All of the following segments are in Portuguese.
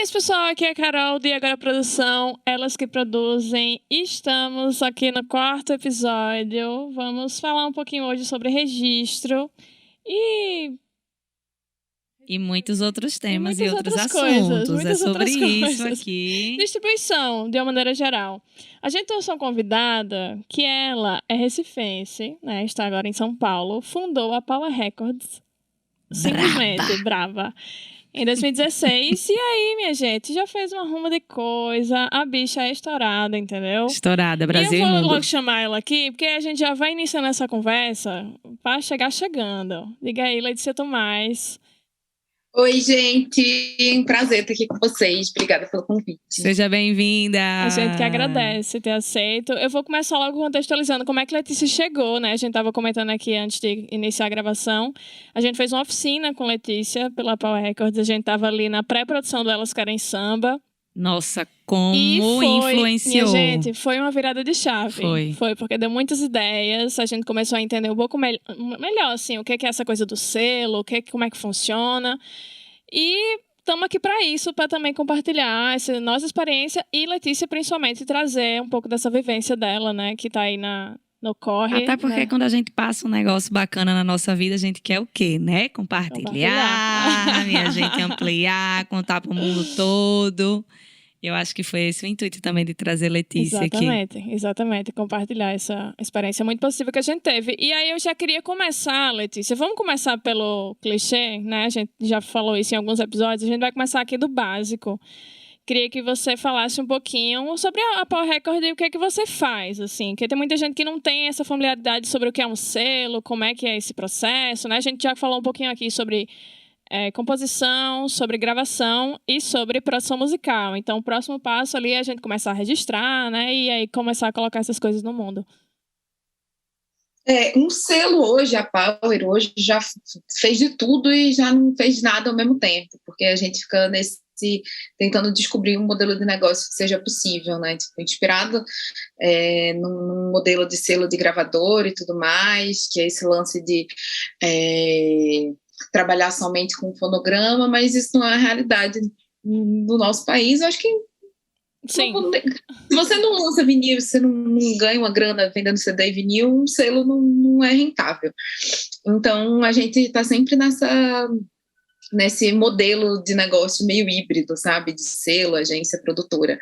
isso, pessoal, aqui é a Carol de Agora Produção, elas que produzem. Estamos aqui no 4º episódio. Vamos falar um pouquinho hoje sobre registro e muitos outros temas e outros outras assuntos. Coisas, muitas é sobre outras isso coisas. aqui. Distribuição, de uma maneira geral. A gente trouxe uma convidada que ela é recifense, né? Está agora em São Paulo. Fundou a Power Records. Simplesmente brava. Em 2016. E aí, minha gente, já fez uma ruma de coisa. A bicha é estourada, entendeu? Estourada, Brasil e eu e vou mundo. logo chamar ela aqui, porque a gente já vai iniciando essa conversa para chegar chegando. Diga aí, Letícia Tomás. Oi, gente. Um prazer estar aqui com vocês. Obrigada pelo convite. Seja bem-vinda. A gente que agradece ter aceito. Eu vou começar logo contextualizando como é que Letícia chegou, né? A gente estava comentando aqui antes de iniciar a gravação. A gente fez uma oficina com Letícia pela Power Records. A gente estava ali na pré-produção do Elas Querem Samba. Nossa, como influenciou. Minha gente, foi uma virada de chave. Foi porque deu muitas ideias. A gente começou a entender um pouco melhor, assim, o que é essa coisa do selo, como é que funciona. E estamos aqui para isso, para também compartilhar essa nossa experiência e Letícia, principalmente, trazer um pouco dessa vivência dela, né? Que está aí no corre. Até porque né? Quando a gente passa um negócio bacana na nossa vida, a gente quer o quê, né? Compartilhar. Minha gente, ampliar, contar para o mundo todo. Eu acho que foi esse o intuito também de trazer Letícia aqui. Exatamente. Compartilhar essa experiência muito positiva que a gente teve. E aí eu já queria começar, Letícia. Vamos começar pelo clichê, né? A gente já falou isso em alguns episódios. A gente vai começar aqui do básico. Queria que você falasse um pouquinho sobre a Power Record e o que é que você faz, assim. Porque tem muita gente que não tem essa familiaridade sobre o que é um selo, como é que é esse processo, né? A gente já falou um pouquinho aqui sobre composição, sobre gravação e sobre produção musical. Então, o próximo passo ali é a gente começar a registrar, né? E aí começar a colocar essas coisas no mundo. Um selo hoje, a Power hoje já fez de tudo e já não fez nada ao mesmo tempo, porque a gente fica tentando descobrir um modelo de negócio que seja possível, né? Tipo, inspirado num modelo de selo de gravador e tudo mais, que é esse lance de trabalhar somente com fonograma, mas isso não é a realidade no nosso país. Eu acho que sim. Se você não lança vinil, você não ganha uma grana vendendo CD e vinil, um selo não é rentável. Então, a gente está sempre nesse modelo de negócio meio híbrido, sabe? De selo, agência, produtora.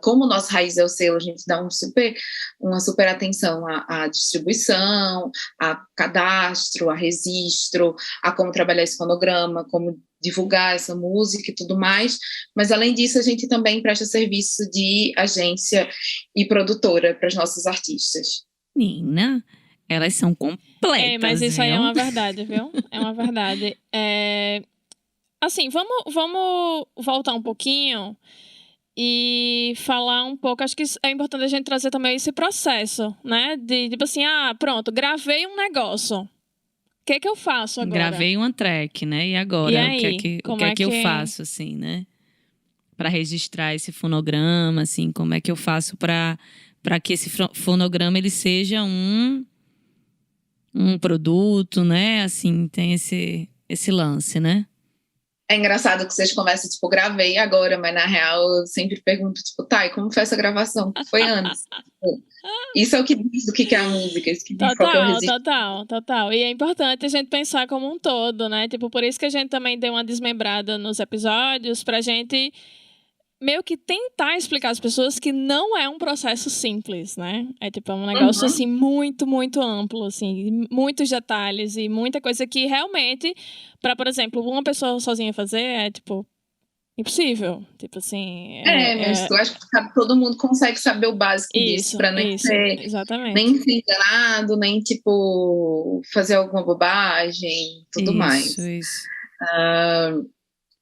Como o nosso raiz é o selo, a gente dá uma super atenção à distribuição, a cadastro, a registro, a como trabalhar esse fonograma, como divulgar essa música e tudo mais, mas além disso a gente também presta serviço de agência e produtora para os nossos artistas. Nina, elas são completas, mas isso aí viu? é uma verdade, viu? É uma verdade. Assim, vamos voltar um pouquinho e falar um pouco. Acho que é importante a gente trazer também esse processo, né? De tipo assim, pronto, gravei um negócio. O que é que eu faço agora? Gravei uma track, né? E agora? E aí, o que é que eu faço, assim, né? Para registrar esse fonograma, assim, como é que eu faço para que esse fonograma ele seja um produto, né? Assim, tem esse lance, né? É engraçado que vocês conversam, tipo, gravei agora, mas na real eu sempre pergunto, tipo, e como foi essa gravação? Foi antes. Isso é o que diz do que é a música, isso que diz qual que é o registro. Total. E é importante a gente pensar como um todo, né? Tipo, por isso que a gente também deu uma desmembrada nos episódios, pra gente meio que tentar explicar às pessoas que não é um processo simples, né? É tipo um negócio, assim, muito, muito amplo, assim, muitos detalhes e muita coisa que realmente, para, por exemplo, uma pessoa sozinha fazer é, tipo, impossível. Tipo assim... mas eu acho que todo mundo consegue saber o básico disso, pra nem ser enganado, nem, tipo, fazer alguma bobagem, tudo mais. Isso.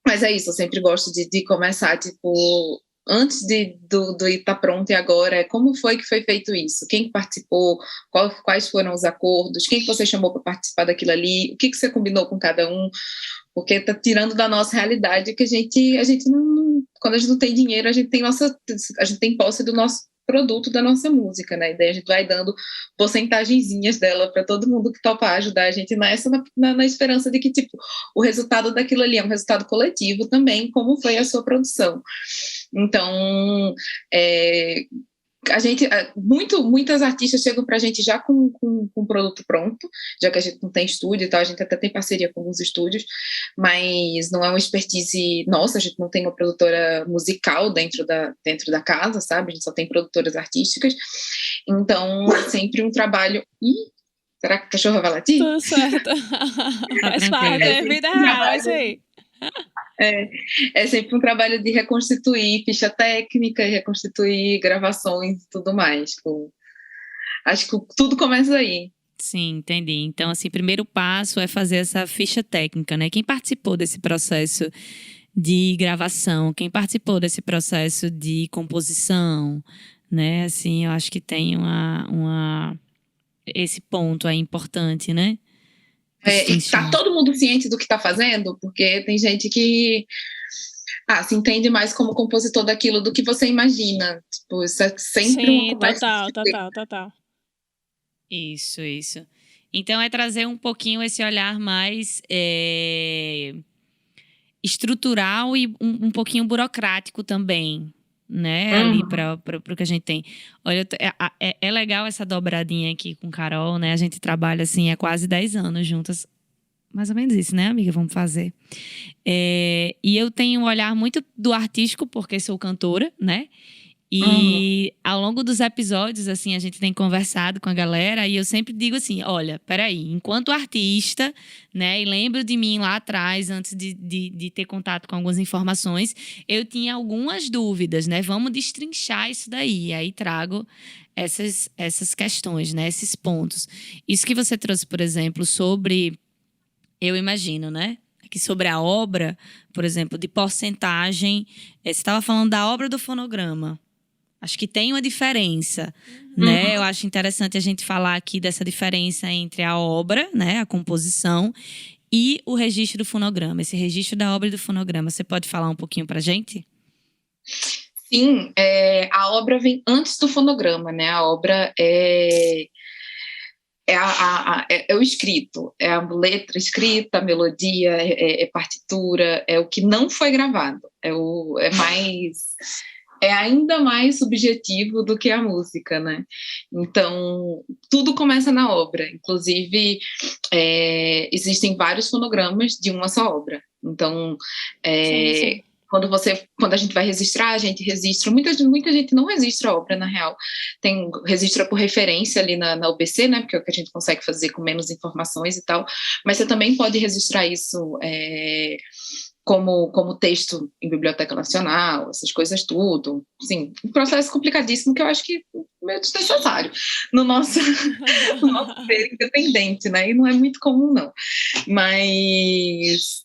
Mas é isso, eu sempre gosto de começar, tipo, antes do ir tá pronto e agora, como foi que foi feito isso? Quem participou? Quais foram os acordos? Quem que você chamou para participar daquilo ali? O que você combinou com cada um? Porque tá tirando da nossa realidade que a gente não, quando a gente não tem dinheiro, a gente tem posse do nosso produto da nossa música, né? E daí a gente vai dando porcentagenzinhas dela para todo mundo que topar ajudar a gente nessa, na esperança de que, tipo, o resultado daquilo ali é um resultado coletivo também, como foi a sua produção. Então, a gente, muitas artistas chegam para a gente já com um produto pronto, já que a gente não tem estúdio e tal, a gente até tem parceria com alguns estúdios, mas não é uma expertise nossa, a gente não tem uma produtora musical dentro da casa, sabe? A gente só tem produtoras artísticas, então é sempre um trabalho... Será que o cachorro vai latir? Tudo certo. Faz parte, é vida real, isso aí. É sempre um trabalho de reconstituir ficha técnica, reconstituir gravações e tudo mais. Acho que tudo começa aí. Sim, entendi. Então, assim, primeiro passo é fazer essa ficha técnica, né? Quem participou desse processo de gravação, quem participou desse processo de composição, né? Assim, eu acho que tem esse ponto aí importante, né? E tá todo mundo ciente do que tá fazendo? Porque tem gente que se entende mais como compositor daquilo do que você imagina. Tipo, isso é sempre uma conversa. Total. Isso. Então, é trazer um pouquinho esse olhar mais estrutural e um pouquinho burocrático também, né? Ali para o que a gente tem. Olha, é legal essa dobradinha aqui com Carol, né? A gente trabalha assim há quase 10 anos juntas. Mais ou menos isso, né, amiga? Vamos fazer. E eu tenho um olhar muito do artístico, porque sou cantora, né? E ao longo dos episódios, assim, a gente tem conversado com a galera e eu sempre digo assim, olha, peraí, enquanto artista, né, e lembro de mim lá atrás, antes de ter contato com algumas informações, eu tinha algumas dúvidas, né? Vamos destrinchar isso daí. Aí trago essas questões, né? Esses pontos. Isso que você trouxe, por exemplo, sobre... Eu imagino, né? Que sobre a obra, por exemplo, de porcentagem... Você estava falando da obra do fonograma. Acho que tem uma diferença, né? Eu acho interessante a gente falar aqui dessa diferença entre a obra, né? A composição e o registro do fonograma. Esse registro da obra e do fonograma. Você pode falar um pouquinho pra gente? Sim, a obra vem antes do fonograma, né? A obra é o escrito, é a letra escrita, a melodia, é partitura, é o que não foi gravado. É ainda mais subjetivo do que a música, né? Então, tudo começa na obra. Inclusive, existem vários fonogramas de uma só obra. Então, Sim. Quando a gente vai registrar, a gente registra. Muita gente não registra a obra, na real. Registra por referência ali na UBC, né? Porque é o que a gente consegue fazer com menos informações e tal. Mas você também pode registrar isso... Como texto em Biblioteca Nacional, essas coisas tudo. Sim, um processo complicadíssimo que eu acho que é meio desnecessário no nosso ser independente, né? E não é muito comum, não. Mas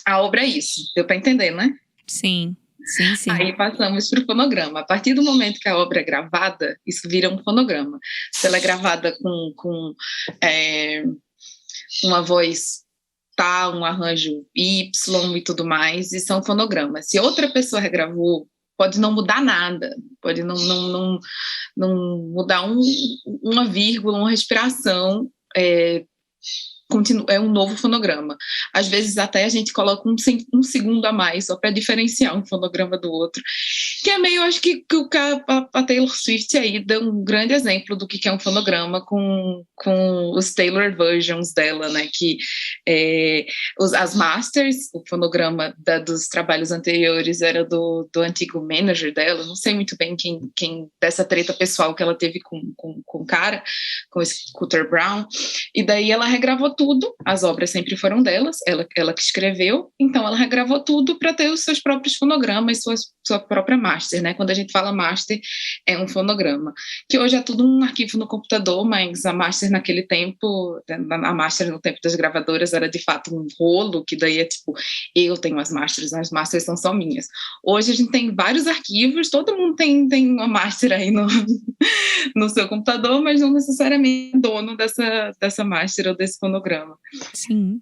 a obra é isso, deu para entender, né? Sim. Aí passamos para o fonograma. A partir do momento que a obra é gravada, isso vira um fonograma. Se ela é gravada com uma voz... um arranjo Y e tudo mais, isso é um fonograma. Se outra pessoa regravou, pode não mudar nada, pode não mudar uma vírgula, uma respiração, é um novo fonograma. Às vezes até a gente coloca um segundo a mais, só para diferenciar um fonograma do outro, que é meio, acho que a Taylor Swift aí deu um grande exemplo do que é um fonograma com os tailored versions dela, né, que as masters, o fonograma dos trabalhos anteriores era do antigo manager dela, não sei muito bem quem dessa treta pessoal que ela teve com o cara, com o Scooter Brown, e daí ela regravou tudo, as obras sempre foram delas, ela que escreveu, então ela regravou tudo para ter os seus próprios fonogramas, sua própria master, né? Quando a gente fala master, é um fonograma, que hoje é tudo um arquivo no computador, mas a master naquele tempo, a master no tempo das gravadoras era de fato um rolo, que daí é tipo, eu tenho as masters são só minhas. Hoje a gente tem vários arquivos, todo mundo tem uma master aí no seu computador, mas não necessariamente dono dessa master ou desse fonograma. Sim.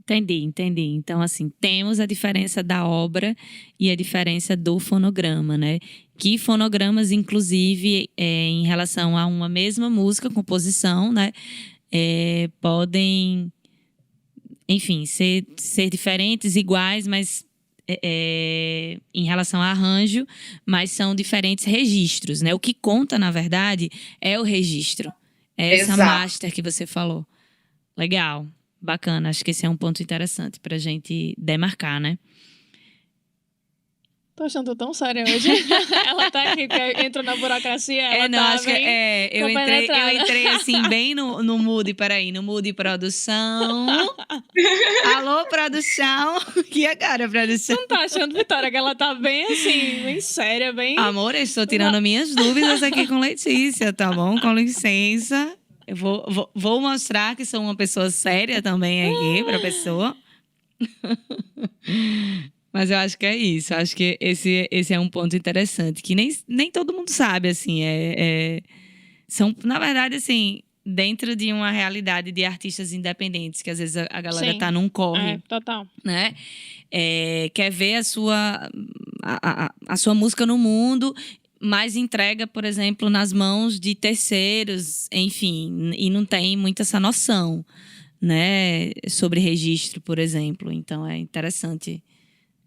Entendi. Então, assim, temos a diferença da obra e a diferença do fonograma, né? Que fonogramas, inclusive, em relação a uma mesma música, composição, né? Podem, enfim, ser diferentes, iguais, mas em relação a arranjo, mas são diferentes registros, né? O que conta, na verdade, é o registro. É essa Exato. master que você falou. Legal, bacana. Acho que esse é um ponto interessante pra gente demarcar, né? Tô achando tão séria hoje. Ela tá aqui, que entra na burocracia, ela não, tá acho que bem eu compenetrada. entrei assim, bem no mood, peraí, no mood produção. Alô, produção. Que agora, produção? Não tá achando, Vitória, que ela tá bem assim, bem séria, bem... Amor, eu estou tirando minhas dúvidas aqui com Letícia, tá bom? Com licença. Eu vou mostrar que sou uma pessoa séria também aqui pra pessoa. Mas eu acho que é isso. Acho que esse é um ponto interessante. Que nem todo mundo sabe, assim. São, na verdade, assim, dentro de uma realidade de artistas independentes, que às vezes a galera Sim. tá num corre, Total. né? Quer ver a sua música no mundo, mas entrega, por exemplo, nas mãos de terceiros, enfim, e não tem muito essa noção, né? Sobre registro, por exemplo. Então, é interessante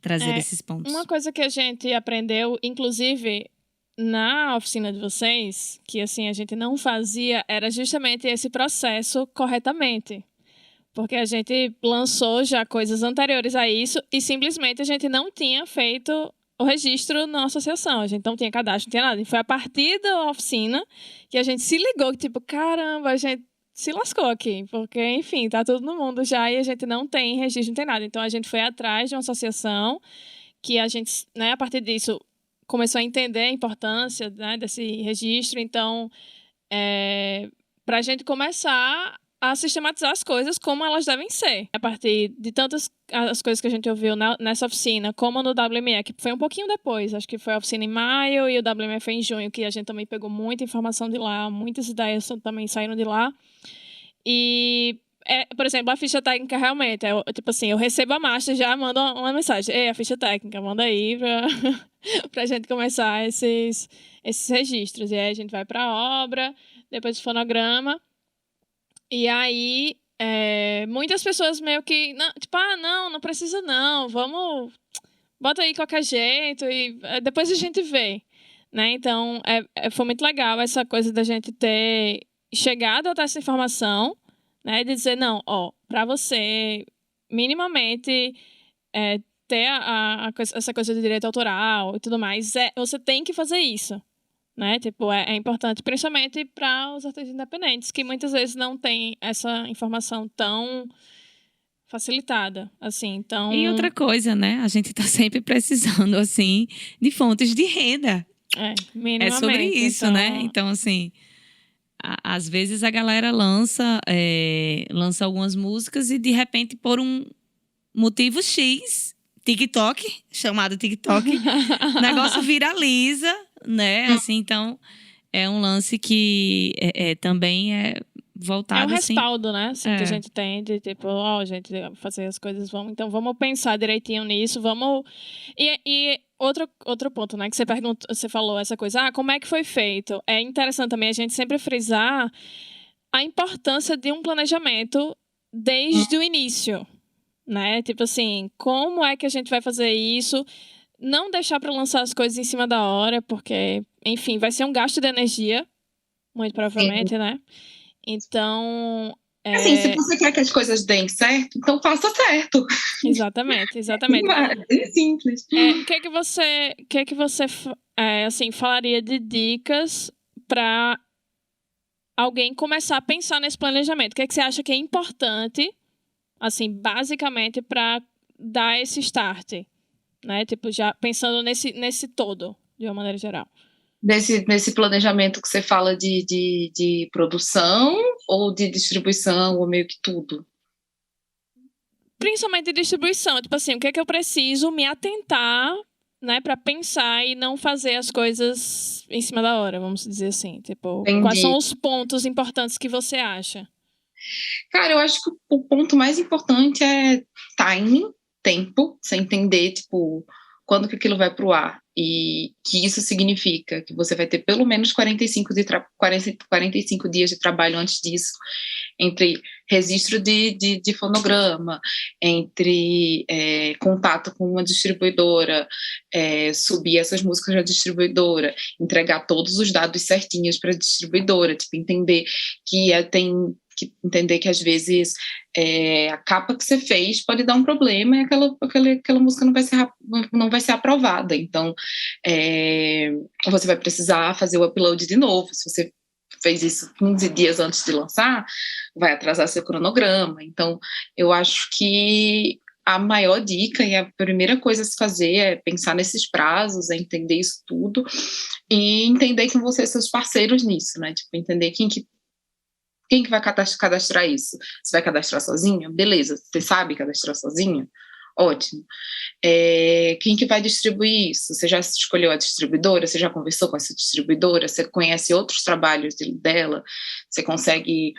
trazer esses pontos. Uma coisa que a gente aprendeu, inclusive na oficina de vocês, que assim a gente não fazia, era justamente esse processo corretamente. Porque a gente lançou já coisas anteriores a isso e simplesmente a gente não tinha feito o registro na associação. A gente não tinha cadastro, não tinha nada. E foi a partir da oficina que a gente se ligou, que tipo, caramba, a gente se lascou aqui, porque, enfim, tá tudo no mundo já e a gente não tem registro, não tem nada. Então, a gente foi atrás de uma associação que a gente, né, a partir disso, começou a entender a importância, né, desse registro. Então, para a gente começar a sistematizar as coisas como elas devem ser. A partir de tantas as coisas que a gente ouviu nessa oficina, como no WME, que foi um pouquinho depois, acho que foi a oficina em maio e o WME foi em junho, que a gente também pegou muita informação de lá, muitas ideias também saíram de lá. E, por exemplo, a ficha técnica realmente, tipo assim, eu recebo a master, já mando uma mensagem, ei, a ficha técnica, manda aí pra gente começar esses registros. E aí a gente vai pra obra, depois do fonograma. E aí, muitas pessoas meio que, não precisa não, vamos, bota aí qualquer jeito e depois a gente vê, né? Então, foi muito legal essa coisa da gente ter chegado até essa informação, né? De dizer, não, para você minimamente ter essa coisa de direito autoral e tudo mais, você tem que fazer isso. Né? Tipo, é importante, principalmente para os artistas independentes, que muitas vezes não têm essa informação tão facilitada, assim, então... E outra coisa, né? A gente tá sempre precisando, assim, de fontes de renda. Minimamente. É sobre isso, então... né? Então, assim, às vezes a galera lança algumas músicas e, de repente, por um motivo X, TikTok, chamado TikTok, o negócio viraliza, né? Assim, então, é um lance que também é voltado, um assim... respaldo, né? Assim, que a gente tem de, tipo, gente, fazer as coisas, então vamos pensar direitinho nisso, vamos... E outro ponto, né? Que você falou essa coisa, como é que foi feito? É interessante também a gente sempre frisar a importância de um planejamento desde o início, né? Tipo assim, como é que a gente vai fazer isso? Não deixar para lançar as coisas em cima da hora, porque, enfim, vai ser um gasto de energia, muito provavelmente, Sim. Né? Então... Assim, se você quer que as coisas deem certo, então faça certo. Exatamente. É simples. O que você assim, falaria de dicas para alguém começar a pensar nesse planejamento? O que você acha que é importante, assim, basicamente, para dar esse start? Né? Tipo, já pensando nesse todo, de uma maneira geral. Nesse planejamento que você fala de produção ou de distribuição, ou meio que tudo? Principalmente de distribuição. Tipo assim, o que eu preciso me atentar, né, para pensar e não fazer as coisas em cima da hora, vamos dizer assim. Tipo, Entendi. quais são os pontos importantes que você acha? Cara, eu acho que o ponto mais importante é timing, tempo, você entender, tipo, quando que aquilo vai pro ar. E que isso significa que você vai ter pelo menos 45 dias de trabalho antes disso, entre registro de fonograma, entre contato com uma distribuidora, subir essas músicas na distribuidora, entregar todos os dados certinhos para a distribuidora, tipo, entender que às vezes a capa que você fez pode dar um problema e aquela música não vai ser aprovada. Então, você vai precisar fazer o upload de novo. Se você fez isso 15 dias antes de lançar, vai atrasar seu cronograma. Então, eu acho que a maior dica e a primeira coisa a se fazer é pensar nesses prazos, é entender isso tudo e entender que vão ser seus parceiros nisso, né? Tipo, entender quem que vai cadastrar isso? Você vai cadastrar sozinho? Beleza, você sabe cadastrar sozinho? Ótimo. Quem que vai distribuir isso? Você já escolheu a distribuidora? Você já conversou com essa distribuidora? Você conhece outros trabalhos dela? Você consegue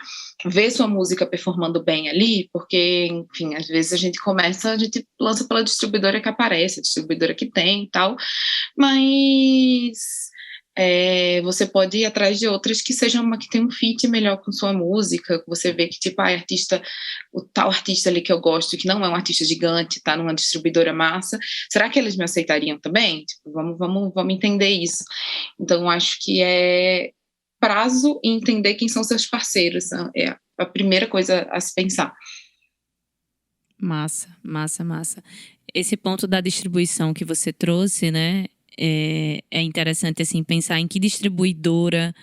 ver sua música performando bem ali? Porque, enfim, às vezes a gente lança pela distribuidora que aparece, a distribuidora que tem e tal, mas você pode ir atrás de outras que sejam uma que tem um fit melhor com sua música, que você vê que, tipo, o tal artista ali que eu gosto, que não é um artista gigante, tá numa distribuidora massa, será que eles me aceitariam também? Tipo, vamos entender isso. Então, acho que é prazo e entender quem são seus parceiros, é a primeira coisa a se pensar. Massa, massa, massa. Esse ponto da distribuição que você trouxe, né? É interessante, assim, pensar em que distribuidora,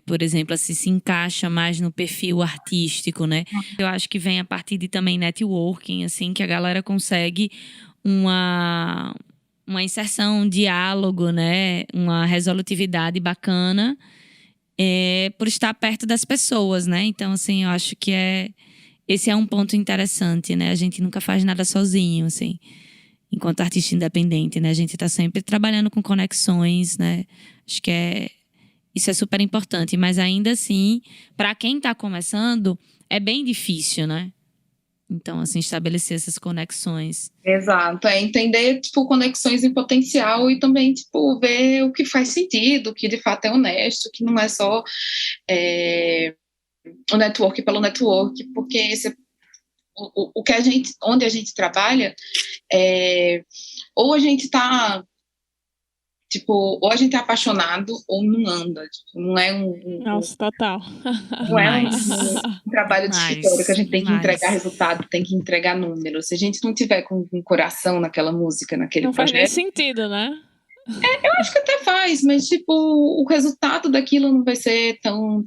por exemplo, assim, se encaixa mais no perfil artístico, né? Eu acho que vem a partir de também networking, assim, que a galera consegue uma inserção, um diálogo, né? Uma resolutividade bacana por estar perto das pessoas, né? Então, assim, eu acho que esse é um ponto interessante, né? A gente nunca faz nada sozinho, assim. Enquanto artista independente, né? A gente tá sempre trabalhando com conexões, né? Acho que isso é super importante. Mas ainda assim, para quem tá começando, é bem difícil, né? Então, assim, estabelecer essas conexões. Exato, entender, tipo, conexões em potencial e também, tipo, ver o que faz sentido, o que de fato é honesto, que não é só o network pelo network, porque o que onde a gente trabalha, ou a gente tá, tipo, ou a gente é apaixonado ou não anda, tipo, não é Nossa, total. não é um trabalho de escritório que a gente tem que entregar resultado, tem que entregar números. Se a gente não tiver com um coração naquela música, naquele Não faz projeto, nem sentido, né? eu acho que até faz, mas tipo, o resultado daquilo não vai ser tão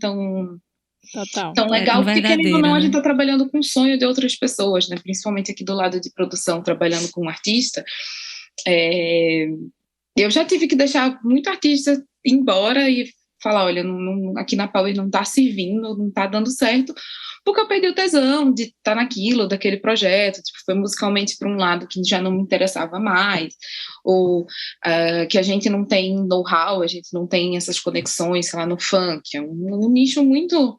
Total. legal, porque querendo ou não, né? a gente está trabalhando com o sonho de outras pessoas, né? Principalmente aqui do lado de produção, trabalhando com um artista. Eu já tive que deixar muito artista ir embora e falar, olha, aqui na Power não está servindo, não está dando certo, porque eu perdi o tesão de estar naquilo, daquele projeto, tipo, foi musicalmente para um lado que já não me interessava mais, ou que a gente não tem know-how, a gente não tem essas conexões, sei lá, no funk, é um nicho muito,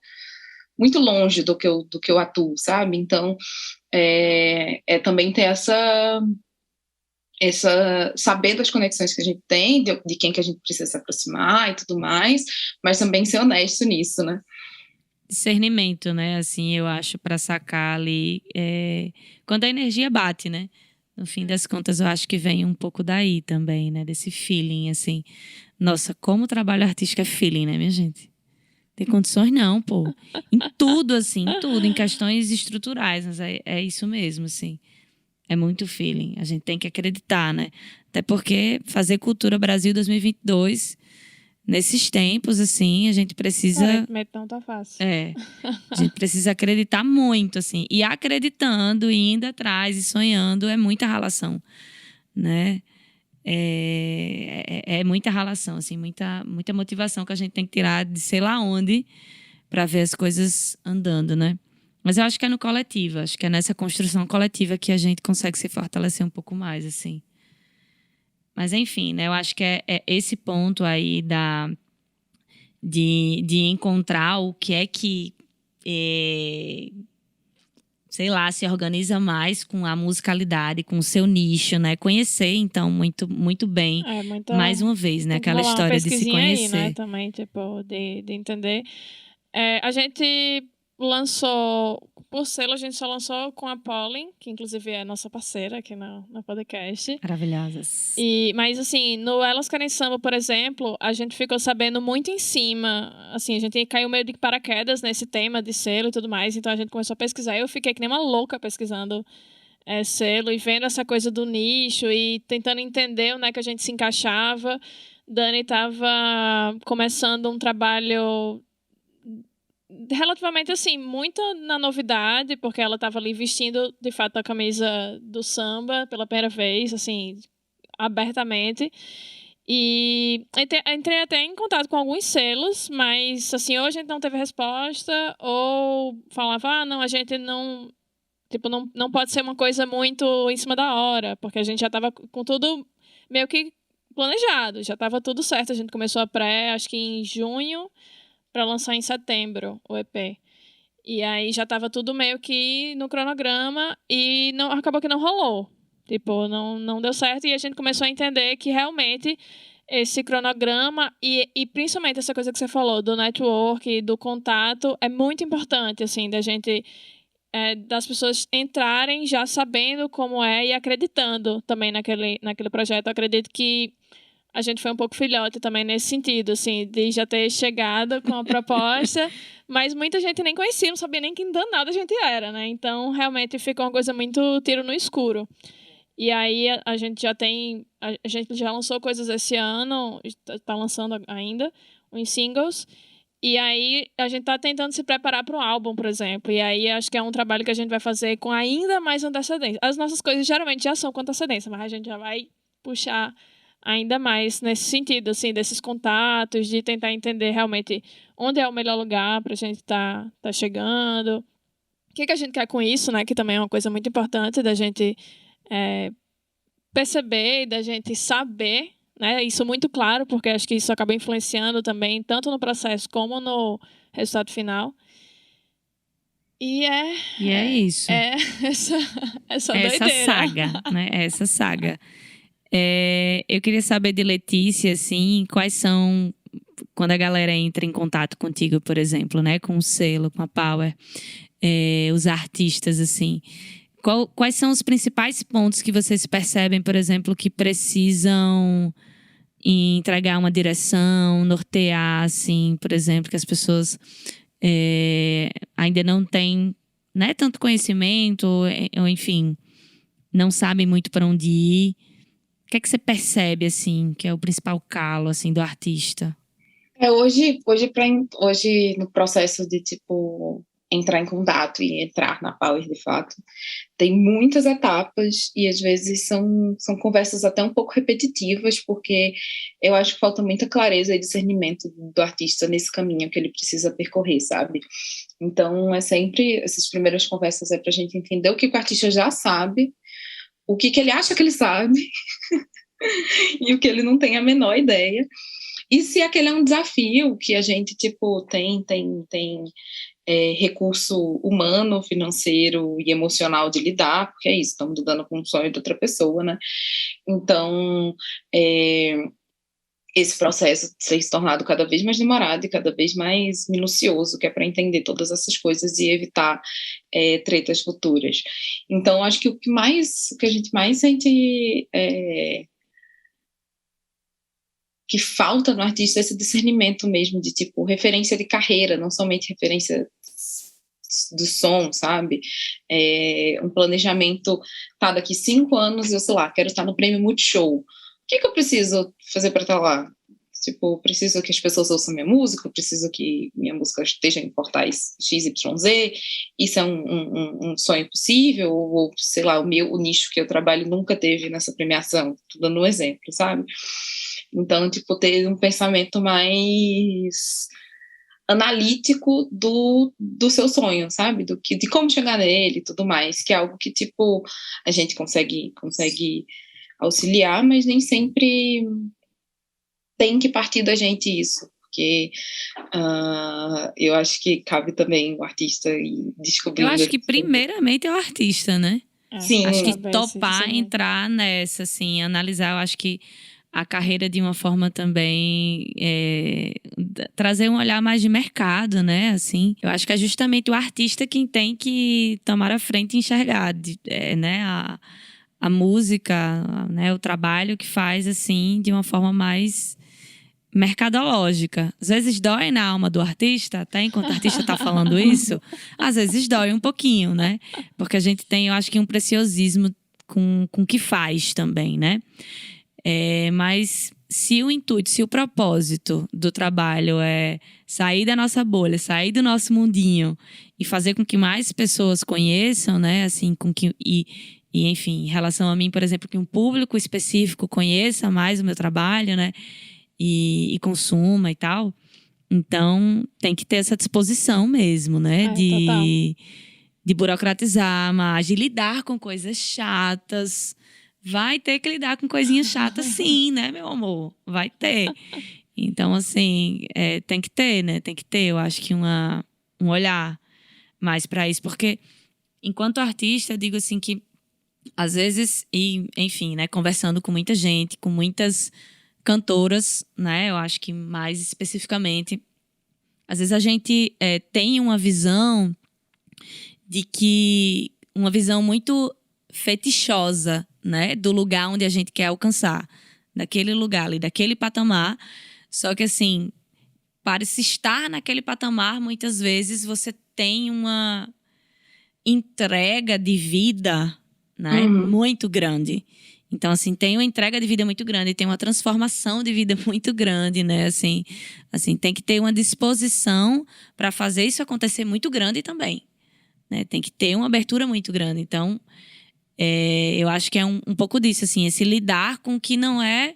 muito longe do que eu atuo, sabe? Então, também ter saber das conexões que a gente tem, de quem que a gente precisa se aproximar e tudo mais, mas também ser honesto nisso, né? Discernimento, né? Assim, eu acho, para sacar ali quando a energia bate, né? No fim das contas, eu acho que vem um pouco daí também, né? Desse feeling, assim. Nossa, como o trabalho artístico é feeling, né, minha gente? Tem condições não, pô. Em tudo, assim, em tudo. Em questões estruturais, mas é isso mesmo, assim. É muito feeling. A gente tem que acreditar, né? Até porque fazer Cultura Brasil 2022, nesses tempos, assim, a gente precisa... Aparentemente não tá fácil. A gente precisa acreditar muito, assim. E acreditando, e indo atrás e sonhando é muita relação, né? É muita relação, assim, muita motivação que a gente tem que tirar de sei lá onde para ver as coisas andando, né? Mas eu acho que é no coletivo, acho que é nessa construção coletiva que a gente consegue se fortalecer um pouco mais, assim. Mas enfim, né? Eu acho que é esse ponto aí de encontrar o que é que sei lá, se organiza mais com a musicalidade, com o seu nicho, né? Conhecer, então, muito, muito bem, mais uma vez, né? Aquela história de se conhecer. Aí, né? Também, tipo, de entender. A gente lançou, por selo, a gente só lançou com a Pollen, que inclusive é nossa parceira aqui no podcast. Maravilhosas. Mas, assim, no Elas Querem Samba, por exemplo, a gente ficou sabendo muito em cima. Assim, a gente caiu meio de paraquedas nesse tema de selo e tudo mais, então a gente começou a pesquisar. Eu fiquei que nem uma louca pesquisando selo e vendo essa coisa do nicho e tentando entender onde é que a gente se encaixava. Dani estava começando um trabalho relativamente, assim, muito na novidade, porque ela estava ali vestindo, de fato, a camisa do samba pela primeira vez, assim, abertamente. E entrei até em contato com alguns selos, mas, assim, ou a gente não teve resposta, ou falava, não, a gente não... Tipo, não pode ser uma coisa muito em cima da hora, porque a gente já estava com tudo meio que planejado, já estava tudo certo. A gente começou a pré, acho que em junho, para lançar em setembro o EP. E aí já estava tudo meio que no cronograma e acabou que não rolou. Tipo, não deu certo e a gente começou a entender que realmente esse cronograma e principalmente essa coisa que você falou do network, do contato, é muito importante, assim, da gente... das pessoas entrarem já sabendo como é e acreditando também naquele projeto. Eu acredito que a gente foi um pouco filhote também nesse sentido, assim, de já ter chegado com a proposta, mas muita gente nem conhecia, não sabia nem que danada a gente era, né? Então, realmente ficou uma coisa muito tiro no escuro. E aí a gente já tem... A gente já lançou coisas esse ano, está lançando ainda, uns singles. E aí a gente está tentando se preparar para um álbum, por exemplo. E aí acho que é um trabalho que a gente vai fazer com ainda mais antecedência. As nossas coisas geralmente já são com antecedência, mas a gente já vai puxar ainda mais nesse sentido, assim, desses contatos, de tentar entender realmente onde é o melhor lugar para a gente tá chegando. O que a gente quer com isso, né? Que também é uma coisa muito importante da gente perceber e da gente saber, né? Isso muito claro, porque acho que isso acaba influenciando também, tanto no processo como no resultado final. E é isso. Essa doideira. Saga, né? Essa saga. Eu queria saber de Letícia, assim, quais são, quando a galera entra em contato contigo, por exemplo, né? Com o selo, com a Power, os artistas, assim... Quais são os principais pontos que vocês percebem, por exemplo, que precisam entregar uma direção, nortear, assim, por exemplo, que as pessoas ainda não têm, né, tanto conhecimento, ou enfim, não sabem muito para onde ir? O que é que você percebe, assim, que é o principal calo, assim, do artista? Hoje no processo de, tipo, entrar em contato e entrar na Power de fato, tem muitas etapas e às vezes são conversas até um pouco repetitivas, porque eu acho que falta muita clareza e discernimento do artista nesse caminho que ele precisa percorrer, sabe? Então, sempre, essas primeiras conversas pra gente entender o que o artista já sabe, o que ele acha que ele sabe e o que ele não tem a menor ideia. E se aquele é um desafio que a gente, tipo, tem recurso humano, financeiro e emocional de lidar, porque é isso, estamos lidando com o sonho de outra pessoa, né? Então, esse processo tem se tornado cada vez mais demorado e cada vez mais minucioso, que é para entender todas essas coisas e evitar tretas futuras. Então, acho que o que a gente mais sente que falta no artista é esse discernimento mesmo de, tipo, referência de carreira, não somente referência do som, sabe? Um planejamento, daqui 5 anos eu, sei lá, quero estar no Prêmio Multishow. O que eu preciso fazer para estar lá? Tipo, preciso que as pessoas ouçam minha música, preciso que minha música esteja em portais XYZ, isso é um sonho possível, ou, sei lá, o nicho que eu trabalho nunca teve nessa premiação, tô dando um exemplo, sabe? Então, tipo, ter um pensamento mais analítico do seu sonho, sabe? De como chegar nele e tudo mais, que é algo que, tipo, a gente consegue auxiliar, mas nem sempre tem que partir da gente isso, porque eu acho que cabe também o artista ir descobrindo. Eu acho que primeiramente é o artista, né? Sim. Acho que topar, entrar nessa, assim, analisar, eu acho que a carreira de uma forma também trazer um olhar mais de mercado, né? Assim, eu acho que é justamente o artista quem tem que tomar a frente e enxergar, né? A música, né? O trabalho que faz, assim, de uma forma mais mercadológica. Às vezes dói na alma do artista, até enquanto o artista tá falando isso, às vezes dói um pouquinho, né? Porque a gente tem, eu acho que um preciosismo com o que faz também, né? Mas se o intuito, se o propósito do trabalho é sair da nossa bolha, sair do nosso mundinho e fazer com que mais pessoas conheçam, né? Assim, enfim, em relação a mim, por exemplo, que um público específico conheça mais o meu trabalho, né? E consuma e tal. Então, tem que ter essa disposição mesmo, né? De burocratizar mais, de lidar com coisas chatas. Vai ter que lidar com coisinhas chatas, sim, né, meu amor? Vai ter. Então, assim, tem que ter, né? Tem que ter, eu acho que um olhar mais para isso. Porque, enquanto artista, eu digo assim que, às vezes, e enfim, né, conversando com muita gente, com muitas cantoras, né? Eu acho que mais especificamente, às vezes a gente tem uma visão uma visão muito fetichosa, né? Do lugar onde a gente quer alcançar. Daquele lugar ali, daquele patamar. Só que assim, para se estar naquele patamar, muitas vezes você tem uma entrega de vida, né? Muito grande. Então, assim, tem uma entrega de vida muito grande, tem uma transformação de vida muito grande, né? Assim tem que ter uma disposição para fazer isso acontecer muito grande também, né? Tem que ter uma abertura muito grande. Então, eu acho que é um pouco disso, assim, esse lidar com o que não é,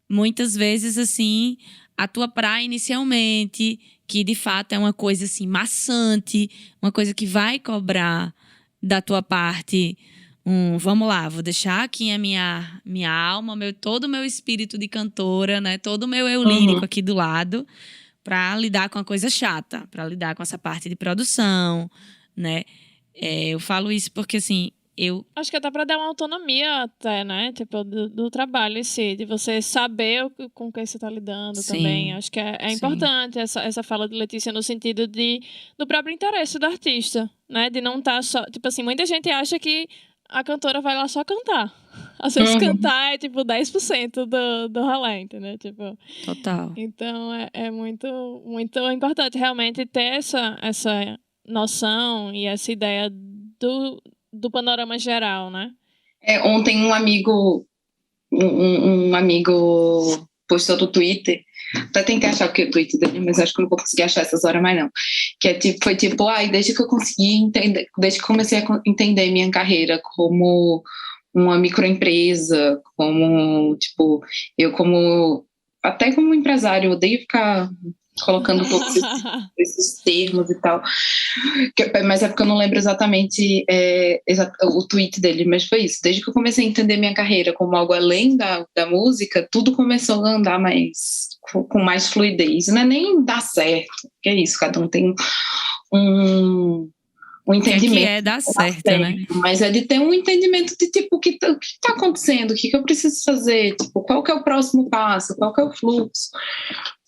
muitas vezes, assim, a tua praia inicialmente, que de fato é uma coisa, assim, maçante, uma coisa que vai cobrar da tua parte vamos lá, vou deixar aqui a minha alma, todo o meu espírito de cantora, né? Todo o meu eu lírico aqui do lado, para lidar com a coisa chata, para lidar com essa parte de produção, né? Eu falo isso porque, assim, acho que até para dar uma autonomia até, né? Tipo, do trabalho em si, de você saber com quem você está lidando. Sim, também. Acho que é importante essa fala de Letícia no sentido do próprio interesse do artista, né? De não estar só... Tipo assim, muita gente acha que a cantora vai lá só cantar. Às vezes cantar é tipo 10% do rolê, entendeu? Tipo, total. Então é muito, muito importante realmente ter essa noção e essa ideia do panorama geral, né? Ontem um amigo postou no Twitter, até tentei achar o que é o Twitter dele, mas acho que não vou conseguir achar essas horas mais não, que foi tipo, desde que eu consegui entender, desde que comecei a entender minha carreira como uma microempresa, como, tipo, até como empresário, eu odeio ficar colocando todos esses termos e tal, mas é porque eu não lembro exatamente o tweet dele, mas foi isso, desde que eu comecei a entender minha carreira como algo além da música, tudo começou a andar com mais fluidez, não é nem dar certo, porque é isso, cada um tem um entendimento. Que é dar certo, né? Mas é de ter um entendimento de, tipo, o que tá acontecendo, o que eu preciso fazer, tipo, qual que é o próximo passo, qual que é o fluxo.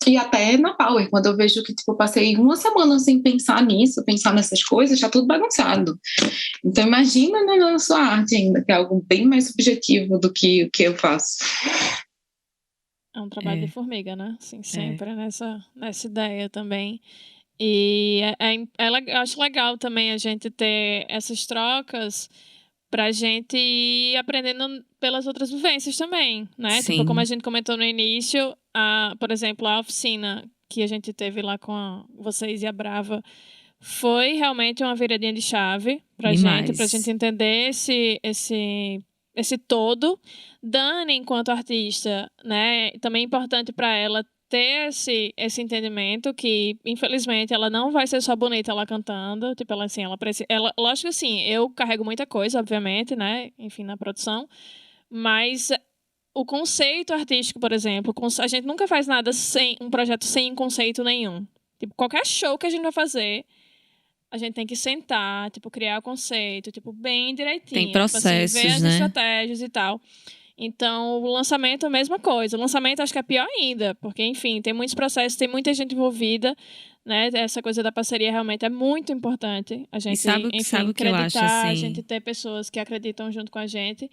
E até na Power, quando eu vejo que, tipo, eu passei uma semana sem pensar nisso, pensar nessas coisas, já tudo bagunçado. Então, imagina na sua arte ainda, que é algo bem mais subjetivo do que o que eu faço. É um trabalho de formiga, né? Assim, sempre nessa ideia também. E eu acho legal também a gente ter essas trocas pra gente ir aprendendo pelas outras vivências também, né? Sim. Tipo, como a gente comentou no início, por exemplo, a oficina que a gente teve lá com vocês e a Brava foi realmente uma viradinha de chave pra gente entender esse todo. Dani, enquanto artista, né? Também é importante pra ela ter esse entendimento que, infelizmente, ela não vai ser só bonita ela cantando. Tipo, lógico que assim, eu carrego muita coisa, obviamente, né? Enfim, na produção. Mas o conceito artístico, por exemplo, a gente nunca faz nada sem um projeto sem conceito nenhum. Tipo, qualquer show que a gente vai fazer, a gente tem que sentar, tipo, criar o conceito, tipo, bem direitinho. Tem processos, tipo, assim, ver as né? estratégias e tal. Então, o lançamento é a mesma coisa. O lançamento acho que é pior ainda, porque, enfim, tem muitos processos, tem muita gente envolvida, né? Essa coisa da parceria realmente é muito importante. A gente, sabe o que eu acho, acreditar, a assim? gente ter pessoas que acreditam junto com a gente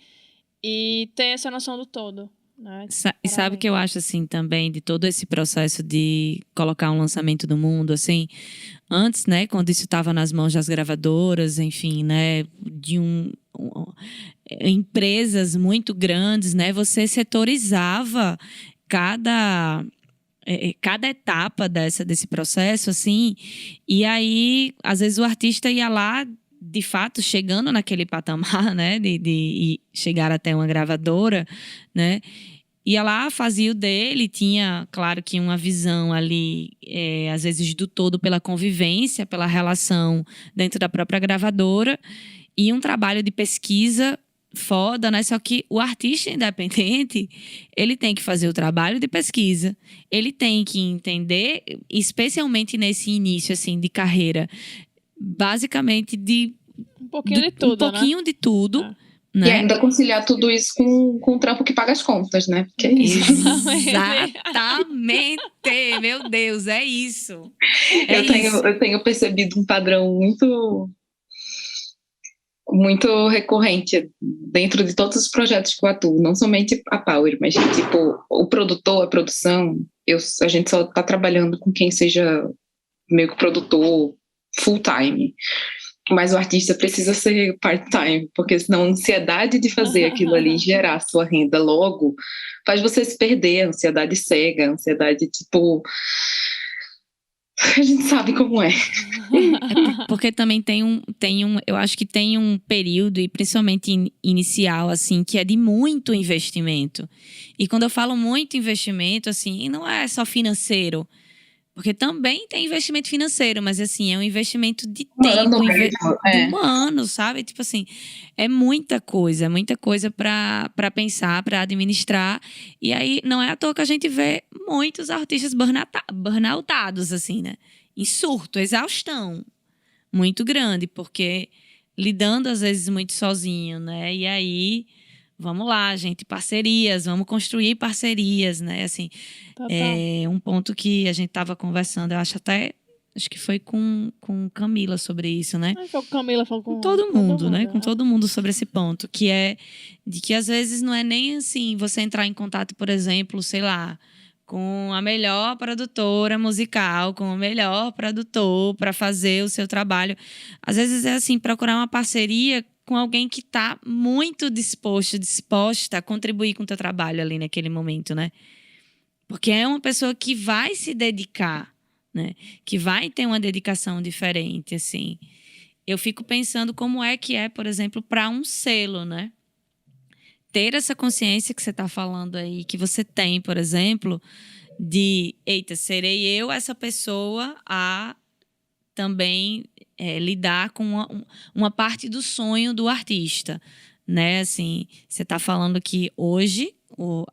e ter essa noção do todo. Né? E sabe o que eu acho, assim, também, de todo esse processo de colocar um lançamento no mundo, assim, antes, né, quando isso estava nas mãos das gravadoras, enfim, né, de empresas muito grandes, né, você setorizava cada etapa desse processo, assim, e aí, às vezes, o artista ia lá, de fato, chegando naquele patamar, né, de chegar até uma gravadora, né, ia lá, fazia o dele, tinha, claro que uma visão ali, às vezes do todo pela convivência, pela relação dentro da própria gravadora, e um trabalho de pesquisa foda, né? Só que o artista independente, ele tem que fazer o trabalho de pesquisa, ele tem que entender, especialmente nesse início, assim, de carreira, basicamente um pouquinho de tudo, um pouquinho, né? De tudo. É. Né? E ainda conciliar tudo isso com o trampo que paga as contas, né? Porque é isso. Exatamente! Meu Deus, é isso. Eu tenho percebido um padrão muito recorrente dentro de todos os projetos que eu atuo, não somente a Power, mas tipo, o produtor, a produção, a gente só está trabalhando com quem seja meio que produtor full time. Mas o artista precisa ser part-time, porque senão a ansiedade de fazer aquilo ali, gerar sua renda logo, faz você se perder, a ansiedade cega, a ansiedade, tipo... A gente sabe como é. Porque também eu acho que tem um período, e principalmente inicial, assim, que é de muito investimento. E quando eu falo muito investimento, assim, não é só financeiro, porque também tem investimento financeiro, mas assim, é um investimento de tempo, humano, sabe? Tipo assim, é muita coisa para pensar, para administrar. E aí, não é à toa que a gente vê muitos artistas burnoutados, assim, né? Em surto, exaustão muito grande, porque lidando às vezes muito sozinho, né? E aí... Vamos lá, gente, parcerias, vamos construir parcerias, né? Assim, é um ponto que a gente estava conversando, acho que foi com Camila sobre isso, né? Foi com Camila, foi com todo mundo, né? Com todo mundo sobre esse ponto, que é de que às vezes não é nem assim você entrar em contato, por exemplo, sei lá, com a melhor produtora musical, com o melhor produtor para fazer o seu trabalho. Às vezes é assim, procurar uma parceria com alguém que está muito disposta a contribuir com o teu trabalho ali naquele momento, né? Porque é uma pessoa que vai se dedicar, né? Que vai ter uma dedicação diferente, assim. Eu fico pensando como é que por exemplo, para um selo, né? Ter essa consciência que você está falando aí, que você tem, por exemplo, de, eita, serei eu essa pessoa a também lidar com uma parte do sonho do artista, né? Assim, você está falando que hoje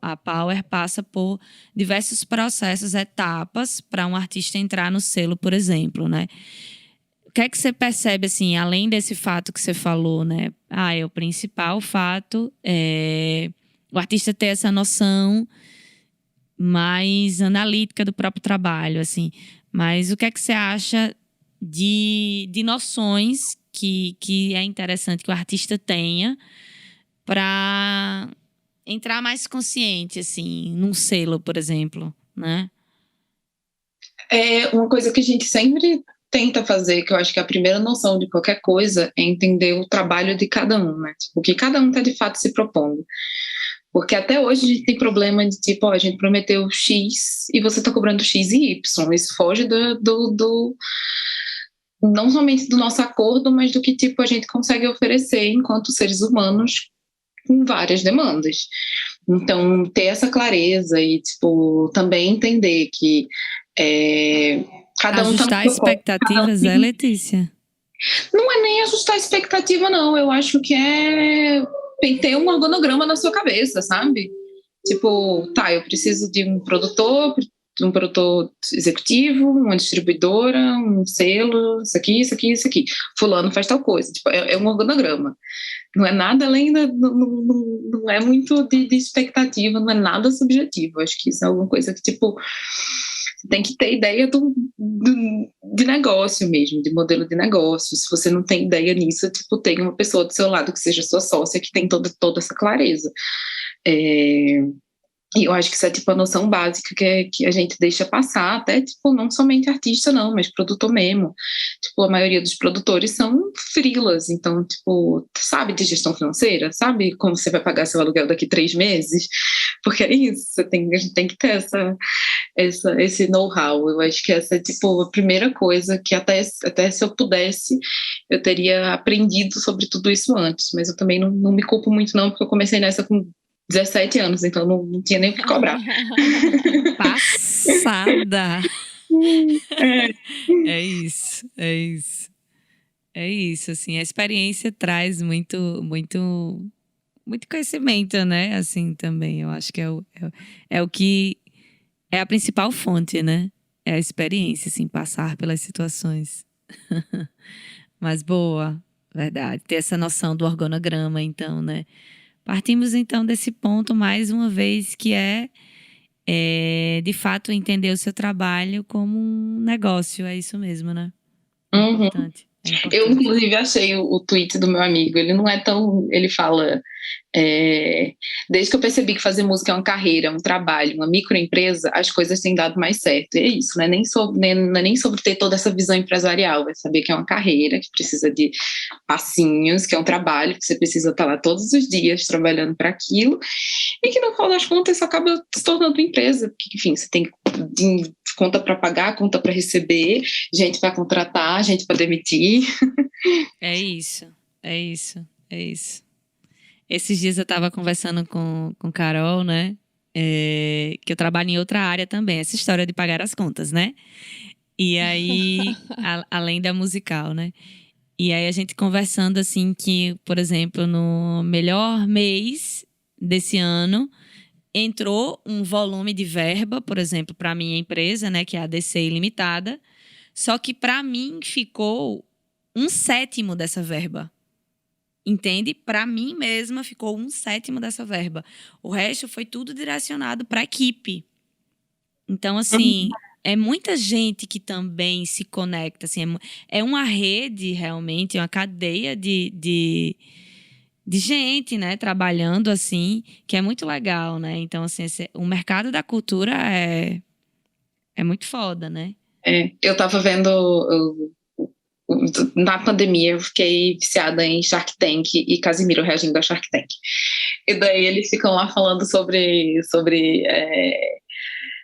a Power passa por diversos processos, etapas para um artista entrar no selo, por exemplo, né? O que é que você percebe, assim, além desse fato que você falou, né? O principal fato é o artista ter essa noção mais analítica do próprio trabalho, assim. Mas o que é que você acha de noções que é interessante que o artista tenha para entrar mais consciente, assim, num selo, por exemplo, né? É uma coisa que a gente sempre tenta fazer, que eu acho que a primeira noção de qualquer coisa é entender o trabalho de cada um, né? Tipo, o que cada um está de fato se propondo. Porque até hoje a gente tem problema de tipo, a gente prometeu X e você está cobrando X e Y. Isso foge não somente do nosso acordo, mas do que tipo a gente consegue oferecer enquanto seres humanos com várias demandas. Então, ter essa clareza e tipo também entender que cada um ajustar expectativas, Letícia? Não é nem ajustar expectativa, não. Eu acho que é ter um organograma na sua cabeça, sabe? Tipo, tá, eu preciso de um produtor executivo, uma distribuidora, um selo, isso aqui, isso aqui, isso aqui. Fulano faz tal coisa. Tipo, é um organograma. Não é nada além não é muito de expectativa, não é nada subjetivo. Acho que isso é alguma coisa que, tipo, você tem que ter ideia de negócio mesmo, de modelo de negócio. Se você não tem ideia nisso, tipo, tem uma pessoa do seu lado que seja sua sócia, que tem toda essa clareza. E eu acho que isso é, tipo, a noção básica que a gente deixa passar, até, tipo, não somente artista, não, mas produtor mesmo. Tipo, a maioria dos produtores são freelas, então, tipo, sabe de gestão financeira? Sabe como você vai pagar seu aluguel daqui 3 meses? Porque é isso, a gente tem que ter esse know-how. Eu acho que essa é, tipo, a primeira coisa que até se eu pudesse, eu teria aprendido sobre tudo isso antes, mas eu também não me culpo muito, não, porque eu comecei nessa com 17 anos, então não tinha nem o que cobrar. Passada! É isso, é isso. É isso, assim, a experiência traz muito, muito, muito conhecimento, né? Assim, também, eu acho que é o que é a principal fonte, né? É a experiência, assim, passar pelas situações. Mas boa, verdade. Ter essa noção do organograma, então, né? Partimos, então, desse ponto, mais uma vez, que de fato, entender o seu trabalho como um negócio. É isso mesmo, né? É importante. É importante. Eu, inclusive, achei o tweet do meu amigo. Ele não é tão... Ele fala... desde que eu percebi que fazer música é uma carreira, um trabalho, uma microempresa, as coisas têm dado mais certo. E é isso, não é nem sobre ter toda essa visão empresarial, é saber que é uma carreira, que precisa de passinhos, que é um trabalho, que você precisa estar lá todos os dias trabalhando para aquilo, e que no final das contas isso acaba se tornando uma empresa, porque, enfim, você tem conta para pagar, conta para receber, gente para contratar, gente para demitir. É isso, é isso, é isso. Esses dias eu estava conversando com Carol, né? Que eu trabalho em outra área também, essa história de pagar as contas, né? E aí, além da musical, né? E aí a gente conversando assim que, por exemplo, no melhor mês desse ano, entrou um volume de verba, por exemplo, para a minha empresa, né? Que é a DC Ilimitada. Só que para mim ficou 1/7 dessa verba. Entende? Para mim mesma ficou 1/7 dessa verba. O resto foi tudo direcionado para a equipe. Então, assim, é muita gente que também se conecta. Assim, é uma rede, realmente, uma cadeia de gente, né? Trabalhando assim, que é muito legal, né? Então, assim, o mercado da cultura é muito foda, né? Eu tava vendo... Na pandemia, eu fiquei viciada em Shark Tank e Casimiro reagindo a Shark Tank. E daí eles ficam lá falando sobre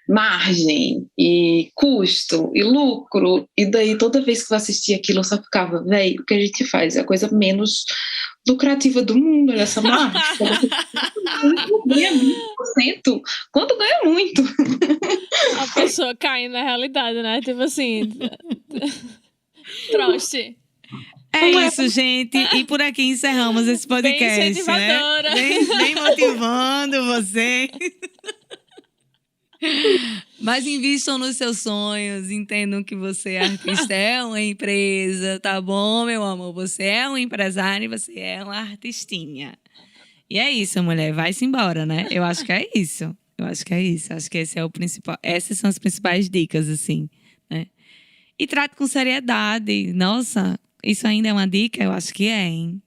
margem e custo e lucro. E daí toda vez que eu assistia aquilo, eu só ficava, véi, o que a gente faz é a coisa menos lucrativa do mundo, olha essa margem. Ganha 20%, quando ganha muito. A pessoa cai na realidade, né? Tipo assim... Trouxe. É isso, gente. E por aqui encerramos esse podcast, bem incentivadora, né? Bem motivando você. Mas invistam nos seus sonhos, entendam que você, artista, é uma empresa, tá bom, meu amor? Você é um empresário e você é uma artistinha. E é isso, mulher. Vai-se embora, né? Eu acho que é isso. Acho que esse é o principal. Essas são as principais dicas, assim, né? E trate com seriedade. Nossa, isso ainda é uma dica? Eu acho que é, hein?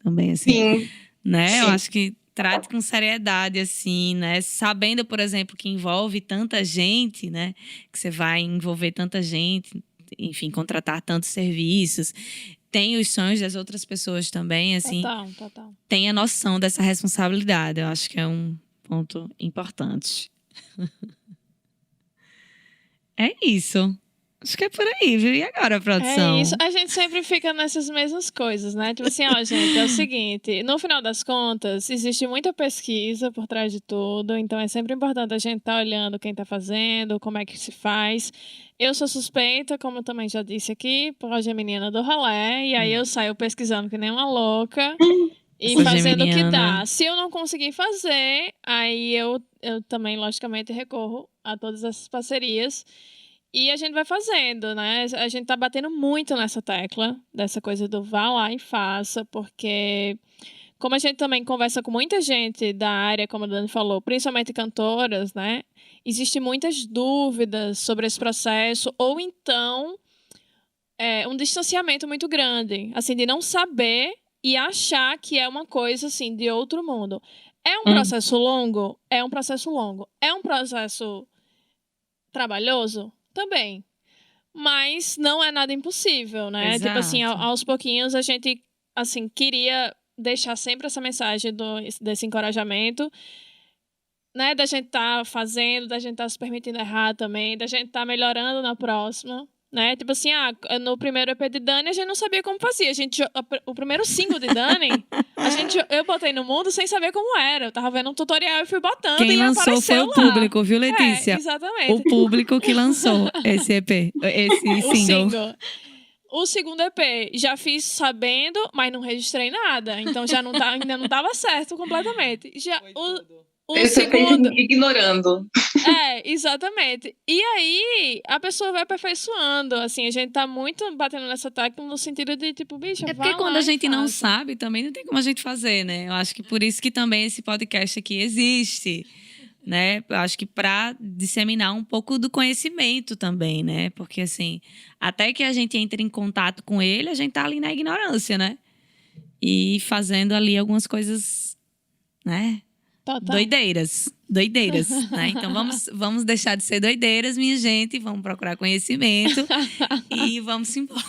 Também, assim. Sim. Né? Sim. Eu acho que trate com seriedade, assim, né? Sabendo, por exemplo, que envolve tanta gente, né? Que você vai envolver tanta gente, enfim, contratar tantos serviços. Tem os sonhos das outras pessoas também, assim. Total. Tem a noção dessa responsabilidade. Eu acho que é um ponto importante. É isso. Acho que é por aí, viu? E agora, produção? É isso. A gente sempre fica nessas mesmas coisas, né? Tipo assim, ó, gente, é o seguinte. No final das contas, existe muita pesquisa por trás de tudo. Então, é sempre importante a gente estar olhando quem está fazendo, como é que se faz. Eu sou suspeita, como eu também já disse aqui, porque hoje é menina do rolê. E aí eu saio pesquisando que nem uma louca. E Essa fazendo o que geminiana. dá. Se eu não conseguir fazer, aí eu também, logicamente, recorro a todas essas parcerias. E a gente vai fazendo, né? A gente tá batendo muito nessa tecla, dessa coisa do vá lá e faça, porque como a gente também conversa com muita gente da área, como a Dani falou, principalmente cantoras, né? Existem muitas dúvidas sobre esse processo, ou então um distanciamento muito grande, assim, de não saber e achar que é uma coisa, assim, de outro mundo. É um processo longo? É um processo longo. É um processo trabalhoso? Também. Mas não é nada impossível, né? Tipo assim, Exato. aos pouquinhos a gente, assim, queria deixar sempre essa mensagem desse encorajamento, né? Da gente tá fazendo, da gente tá se permitindo errar também, da gente tá melhorando na próxima, né? Tipo assim, no primeiro EP de Dani a gente não sabia como fazia. O primeiro single de Dani, eu botei no mundo sem saber como era. Eu tava vendo um tutorial e fui botando Quem e lançou foi apareceu o lá. público, viu, Letícia? Exatamente. O público que lançou esse EP, esse O single. single. O segundo EP já fiz sabendo, mas não registrei nada. Então já não ainda não dava certo completamente. Já o Esse segundo. ignorando. Exatamente. E aí a pessoa vai aperfeiçoando. Assim, a gente tá muito batendo nessa tecla no sentido de, tipo, bicha, É porque vá quando lá a e gente não faça. sabe, também não tem como a gente fazer, né? Eu acho que por isso que também esse podcast aqui existe, né? Eu acho que para disseminar um pouco do conhecimento também, né? Porque assim, até que a gente entre em contato com ele, a gente tá ali na ignorância, né? E fazendo ali algumas coisas, né? Total. Doideiras, né? Então vamos deixar de ser doideiras, minha gente, vamos procurar conhecimento e vamos embora.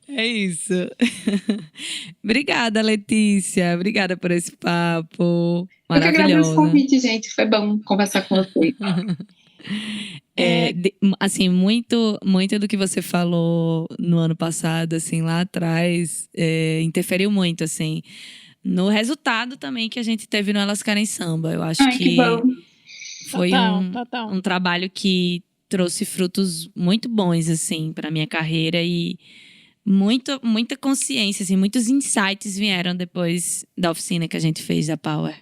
É isso. Obrigada, Letícia. Obrigada por esse papo Eu que agradeço o maravilhoso. convite, gente. Foi bom conversar com vocês. Assim, muito do que você falou no ano passado, assim, lá atrás, interferiu muito, assim, no resultado também que a gente teve no Elas Querem Samba. Eu acho Que bom. foi Total. um trabalho que trouxe frutos muito bons, assim, para minha carreira e muita consciência, assim, muitos insights vieram depois da oficina que a gente fez da Power.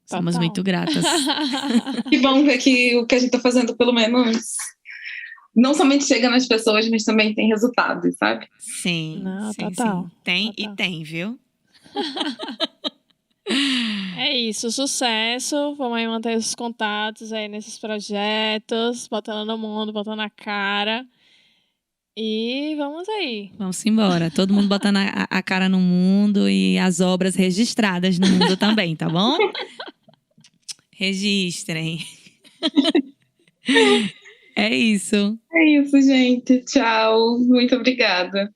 Somos muito gratas. Que bom ver que o que a gente tá fazendo, pelo menos, não somente chega nas pessoas, mas também tem resultados, sabe? Sim, Não, sim, total. sim. Tem Total. e tem, viu? É isso, sucesso. Vamos aí manter os contatos aí nesses projetos, botando no mundo, botando na cara. E vamos aí. Vamos embora. Todo mundo botando a cara no mundo e as obras registradas no mundo também, tá bom? Registrem. É isso. É isso, gente. Tchau. Muito obrigada.